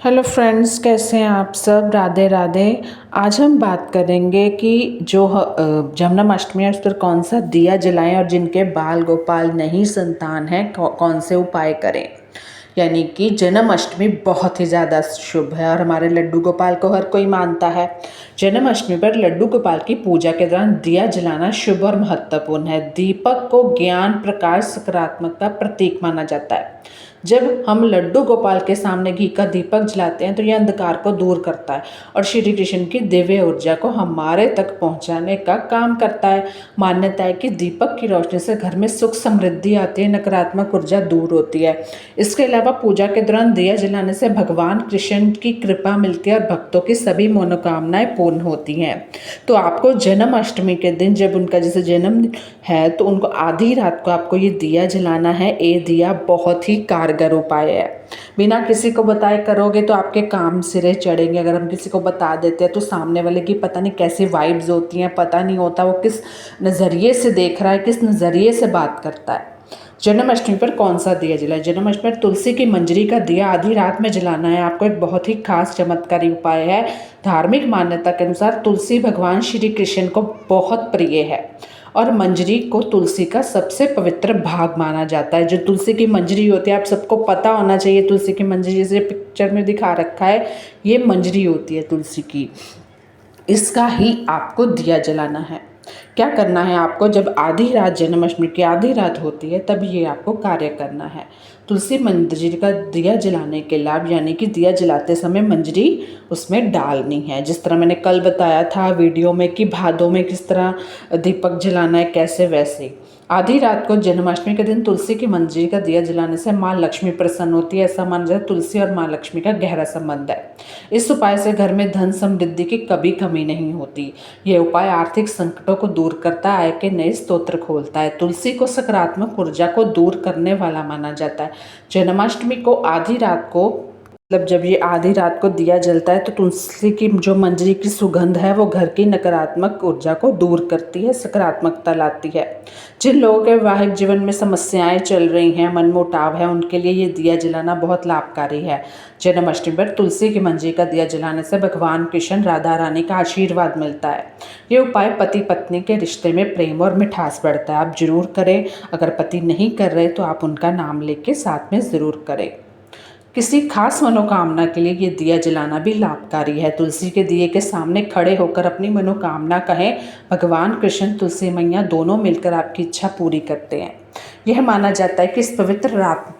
Hello friends, कैसे हैं आप सब। राधे राधे। आज हम बात करेंगे कि जन्माष्टमी है उस पर कौन सा दिया जलाएं और जिनके बाल गोपाल नहीं संतान है कौन से उपाय करें। यानी कि जन्माष्टमी बहुत ही ज़्यादा शुभ है और हमारे लड्डू गोपाल को हर कोई मानता है। जन्माष्टमी पर लड्डू गोपाल की पूजा के दौरान दिया जलाना शुभ और महत्वपूर्ण है। दीपक को ज्ञान, प्रकाश, सकारात्मकता का प्रतीक माना जाता है। जब हम लड्डू गोपाल के सामने घी का दीपक जलाते हैं तो यह अंधकार को दूर करता है और श्री कृष्ण की दिव्य ऊर्जा को हमारे तक पहुंचाने का काम करता है। मान्यता है कि दीपक की रोशनी से घर में सुख समृद्धि आती है, नकारात्मक ऊर्जा दूर होती है। इसके अलावा पूजा के दौरान दिया जलाने से भगवान कृष्ण की कृपा मिलती है और भक्तों की सभी मनोकामनाएं पूर्ण होती हैं। तो आपको जन्माष्टमी के दिन जब उनका जैसे जन्म है तो उनको आधी रात को आपको ये दिया जलाना है। ये दिया बहुत ही कारगर उपाय है। बिना किसी को बताए करोगे तो आपके काम सिरे चढ़ेंगे। अगर हम किसी को बता देते हैं तो सामने वाले की पता नहीं कैसी वाइब्स होती हैं, पता नहीं होता वो किस नज़रिए से देख रहा है, किस नज़रिए से बात करता है। जन्माष्टमी पर कौन सा दिया जलाए। जन्माष्टमी पर तुलसी की मंजरी का दिया आधी रात में जलाना है। आपको एक बहुत ही खास चमत्कारी उपाय है। धार्मिक मान्यता के अनुसार तुलसी भगवान श्री कृष्ण को बहुत प्रिय है और मंजरी को तुलसी का सबसे पवित्र भाग माना जाता है। जो तुलसी की मंजरी होती है, आप सबको पता होना चाहिए, तुलसी की मंजरी जैसे पिक्चर में दिखा रखा है, ये मंजरी होती है तुलसी की। इसका ही आपको दिया जलाना है। क्या करना है आपको, जब आधी रात जन्माष्टमी की आधी रात होती है तब ये आपको कार्य करना है। तुलसी मंजरी का दिया जलाने के लाभ, यानी कि दिया जलाते समय मंजरी उसमें डालनी है। जिस तरह मैंने कल बताया था वीडियो में कि भादों में किस तरह दीपक जलाना है, कैसे वैसे आधी रात को जन्माष्टमी के दिन तुलसी की मंजरी का दिया जलाने से माँ लक्ष्मी प्रसन्न होती है। ऐसा माना जाता है तुलसी और माँ लक्ष्मी का गहरा संबंध है। इस उपाय से घर में धन समृद्धि की कभी कमी नहीं होती। यह उपाय आर्थिक संकटों को दूर करता है, आय के नए स्रोत खोलता है। तुलसी को सकारात्मक ऊर्जा को दूर करने वाला माना जाता है। जन्माष्टमी को आधी रात को जब ये आधी रात को दिया जलता है तो तुलसी की जो मंजरी की सुगंध है वो घर की नकारात्मक ऊर्जा को दूर करती है, सकारात्मकता लाती है। जिन लोगों के वैवाहिक जीवन में समस्याएं चल रही हैं, मनमुटाव है, उनके लिए ये दिया जलाना बहुत लाभकारी है। जन्माष्टमी पर तुलसी की मंजरी का दिया जलाने से भगवान कृष्ण, राधा रानी का आशीर्वाद मिलता है। ये उपाय पति पत्नी के रिश्ते में प्रेम और मिठास बढ़ता है। आप जरूर करें। अगर पति नहीं कर रहे तो आप उनका नाम लेके साथ में ज़रूर करें। किसी खास मनोकामना के लिए ये दिया जलाना भी लाभकारी है। तुलसी के दिए के सामने खड़े होकर अपनी मनोकामना कहें। भगवान कृष्ण, तुलसी मैया दोनों मिलकर आपकी इच्छा पूरी करते हैं। यह माना जाता है कि इस पवित्र रात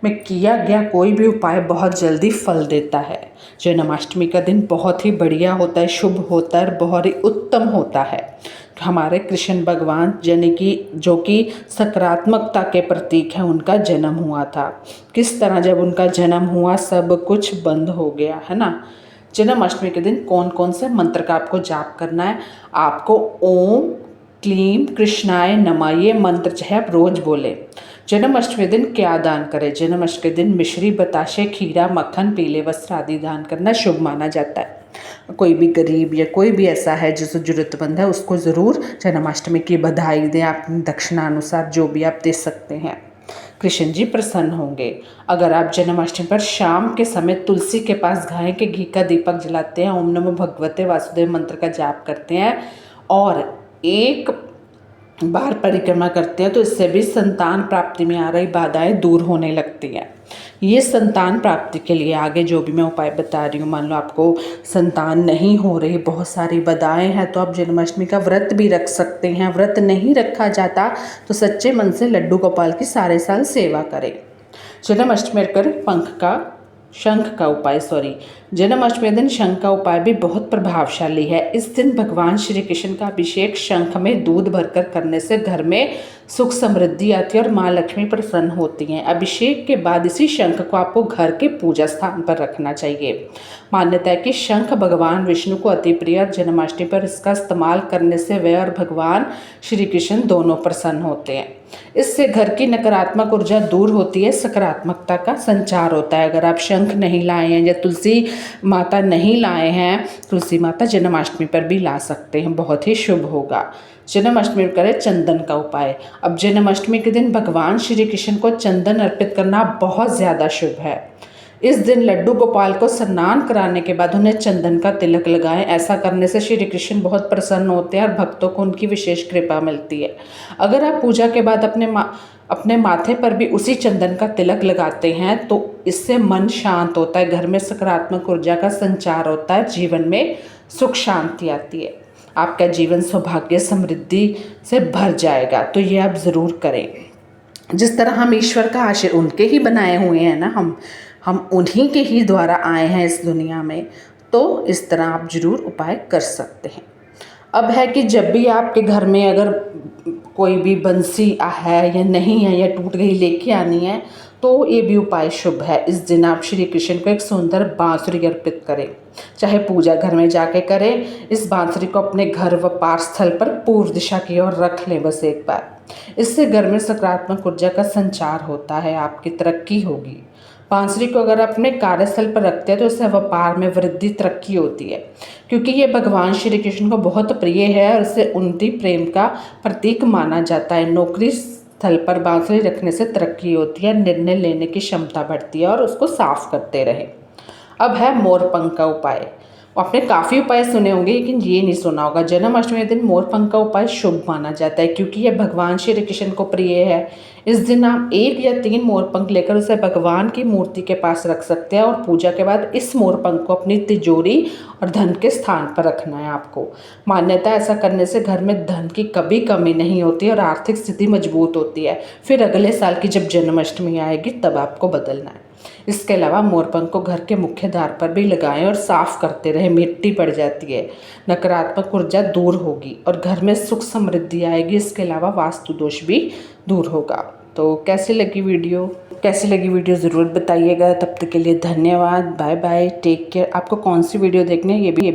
में किया गया कोई भी उपाय बहुत जल्दी फल देता है। जन्माष्टमी का दिन बहुत ही बढ़िया होता है, शुभ होता है और बहुत ही उत्तम होता है। हमारे कृष्ण भगवान यानी कि जो कि सकारात्मकता के प्रतीक हैं, उनका जन्म हुआ था। किस तरह जब उनका जन्म हुआ सब कुछ बंद हो गया है ना। जन्माष्टमी के दिन कौन कौन से मंत्र का आपको जाप करना है। आपको ओम क्लीम कृष्णाय नमः ये मंत्र चाहे आप रोज बोले। जन्माष्टमी के दिन क्या दान करें। जन्माष्टमी के दिन मिश्री, बताशे, खीरा, मक्खन, पीले वस्त्र आदि दान करना शुभ माना जाता है। कोई भी गरीब या कोई भी ऐसा है जो ज़रूरतमंद है उसको ज़रूर जन्माष्टमी की बधाई दें। आप दक्षिणानुसार जो भी आप दे सकते हैं, कृष्ण जी प्रसन्न होंगे। अगर आप जन्माष्टमी पर शाम के समय तुलसी के पास गाय के घी का दीपक जलाते हैं, ओम नमो भगवते वासुदेव मंत्र का जाप करते हैं और एक बार परिक्रमा करते हैं तो इससे भी संतान प्राप्ति में आ रही बाधाएं दूर होने लगती हैं। ये संतान प्राप्ति के लिए आगे जो भी मैं उपाय बता रही हूँ, मान लो आपको संतान नहीं हो रही, बहुत सारी बाधाएं हैं, तो आप जन्माष्टमी का व्रत भी रख सकते हैं। व्रत नहीं रखा जाता तो सच्चे मन से लड्डू गोपाल की सारे साल सेवा करें। जन्माष्टमी कर शंख का उपाय जन्माष्टमी दिन शंख का उपाय भी बहुत प्रभावशाली है। इस दिन भगवान श्री कृष्ण का अभिषेक शंख में दूध भरकर करने से घर में सुख समृद्धि आती है और माँ लक्ष्मी प्रसन्न होती हैं। अभिषेक के बाद इसी शंख को आपको घर के पूजा स्थान पर रखना चाहिए। मान्यता है कि शंख भगवान विष्णु को अति प्रिय और जन्माष्टमी पर इसका इस्तेमाल करने से वे और भगवान श्री कृष्ण दोनों प्रसन्न होते हैं। इससे घर की नकारात्मक ऊर्जा दूर होती है, सकारात्मकता का संचार होता है। अगर आप शंख नहीं लाए हैं या तुलसी माता नहीं लाए हैं, तुलसी माता जन्माष्टमी पर भी ला सकते हैं, बहुत ही शुभ होगा। जन्माष्टमी में करें चंदन का उपाय। अब जन्माष्टमी के दिन भगवान श्री कृष्ण को चंदन अर्पित करना बहुत ज़्यादा शुभ है। इस दिन लड्डू गोपाल को स्नान कराने के बाद उन्हें चंदन का तिलक लगाएं। ऐसा करने से श्री कृष्ण बहुत प्रसन्न होते हैं और भक्तों को उनकी विशेष कृपा मिलती है। अगर आप पूजा के बाद अपने माथे पर भी उसी चंदन का तिलक लगाते हैं तो इससे मन शांत होता है, घर में सकारात्मक ऊर्जा का संचार होता है, जीवन में सुख शांति आती है, आपका जीवन सौभाग्य समृद्धि से भर जाएगा। तो ये आप ज़रूर करें। जिस तरह हम ईश्वर का आशीर्वाद उनके ही बनाए हुए हैं ना, हम उन्हीं के ही द्वारा आए हैं इस दुनिया में, तो इस तरह आप जरूर उपाय कर सकते हैं। अब है कि जब भी आपके घर में अगर कोई भी बंसी है या नहीं है या टूट गई लेके आनी है तो ये भी उपाय शुभ है। इस दिन आप श्री कृष्ण को एक सुंदर बांसुरी अर्पित करें, चाहे पूजा घर में जाके करें। इस बांसुरी को अपने घर व पाठ स्थल पर पूर्व दिशा की ओर रख लें बस एक बार। इससे घर में सकारात्मक ऊर्जा का संचार होता है, आपकी तरक्की होगी। बांसुरी को अगर अपने कार्यस्थल पर रखते हैं तो इससे व्यापार में वृद्धि तरक्की होती है, क्योंकि ये भगवान श्री कृष्ण को बहुत प्रिय है और इसे उनकी प्रेम का प्रतीक माना जाता है। नौकरी स्थल पर बांसुरी रखने से तरक्की होती है, निर्णय लेने की क्षमता बढ़ती है और उसको साफ करते रहें। अब है मोरपंख का उपाय। आपने काफ़ी उपाय सुने होंगे लेकिन ये नहीं सुना होगा। जन्माष्टमी के दिन मोरपंख का उपाय शुभ माना जाता है, क्योंकि यह भगवान श्री कृष्ण को प्रिय है। इस दिन आप 1 या 3 मोरपंख लेकर उसे भगवान की मूर्ति के पास रख सकते हैं और पूजा के बाद इस मोरपंख को अपनी तिजोरी और धन के स्थान पर रखना है आपको। मान्यता ऐसा करने से घर में धन की कभी कमी नहीं होती और आर्थिक स्थिति मजबूत होती है। फिर अगले साल की जब जन्माष्टमी आएगी तब आपको बदलना है। इसके अलावा मोरपंख को घर के मुख्य द्वार पर भी लगाएं और साफ करते रहें, मिट्टी पड़ जाती है, नकारात्मक ऊर्जा दूर होगी और घर में सुख समृद्धि आएगी। इसके अलावा वास्तु दोष भी दूर होगा। तो कैसी लगी वीडियो ज़रूर बताइएगा। तब तक के लिए धन्यवाद, बाय बाय, टेक केयर। आपको कौन सी वीडियो देखनी है ये भी